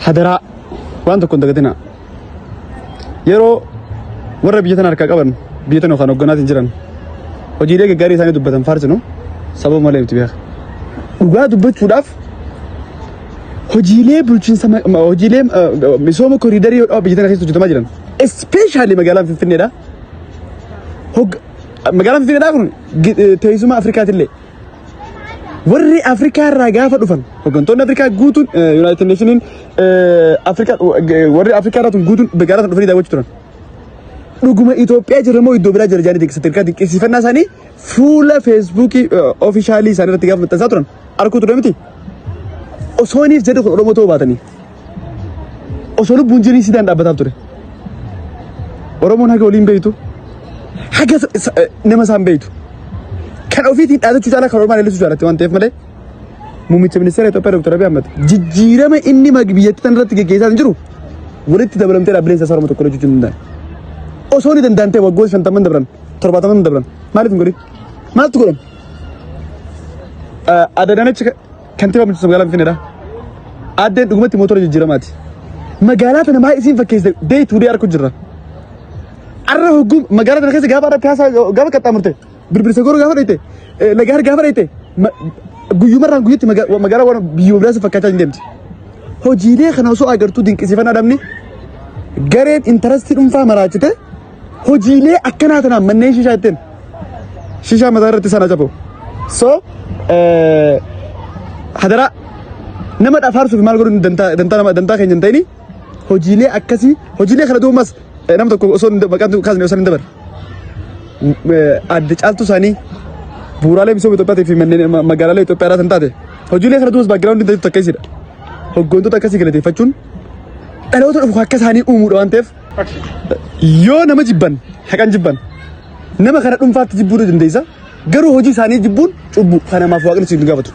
hadaraa waan tokko dagatina yeroo warra biyya tana harkaa qaban biyya tana kan hogganaatiin jiran hojiilee gaggaarii isaanii dubbatan faarsinu sababa malee itti beeka dhugaa dubbachuudhaaf hojiilee bulchiinsa hojiilee misooma koriidarii biyya tana keessa hojjetamaa jiran especially magaalaan Finfinneedha magaalaan Finfinneedha kun teessuma Afrikaatillee warri Afrikaa irraa gaafa dhufan hoggantoonni Afrikaa guutuun United Nations Afrikaa warri Afrikaa irraa guutuun magaalaa sana dhufanii daawwachuu turan dhuguma Itoophiyaa jirmoo iddoo biraa jira jaanii sadarkaa dinqisiifannaa isaanii fuula Facebook officially isaanii irratti gaafa maxxansaa turan arguu ture miti osooniif jedhe kun Oromoo ta'uu baatanii osoo lubbuun jirii sidaan dhaabbataa ture Oromoon haga waliin beeytu haga nama isaan beeytu kan ofiitiin dhaadachuu jaalaa kan Oromaan ilaalchuu jaalatte waan ta'eef malee muummicha ministeera Itoophiyaa Dr. Abiy Ahmed jijjiirama inni biyyattii tana irratti gaggeessaa jiru walitti dabalamtee dhaabbileen isaa Oromoo tokko hojjechuu hin danda'an osoo ni danda'antee waggoota 50 dabran 70 dabran maaliif hin godhin maaltu godhan Adaanech kantiibaa bulchiinsa magaalaa Finfinneedha addeen dhugumatti mootora jijjiiramaati magaalaa tana maa isiin fakkeessite deetu dee arku jirra arra hoggum magaalaa tana keessa gaafa arra piyaasaa gaafa qaxxaamurte birbirsa goroo gaafa dhayte lagaar gaafa dhayte guyyumarraan guyyatti magaalaa waan biyyoo biraasa fakkaachaa hin deemti hojiilee kana osoo agartuu dinqisiifannaa dhabni gareen intarastii dhuunfaa maraachite hojiilee akkanaa tanaan manneen shishaa ittiin shishaa mataa irratti sana cabu so hadaraa nama dhafaarsuuf maal godhuun dantaa keenya hin ta'ini hojiilee akkasii hojiilee kana duumas nama tokko osoo maqaan kaasne osoo hin dabar adda caaltuu isaanii bu'uuraalee misooma Itoophiyaatii fi magaalaalee Itoophiyaa irraa taate hojiilee kana duumas baagiraawundi ta'e akkasiidha hoggantoota akkasii galateeffachuun dhaloota dhufu akka isaanii uumuudha waan ta'eef yoo nama jibban haqan jibban nama kana dhuunfaatti jibbuu dandeessa garuu hojii isaanii jibbuun cubbuu kanamaaf waaqni siin gaafatu.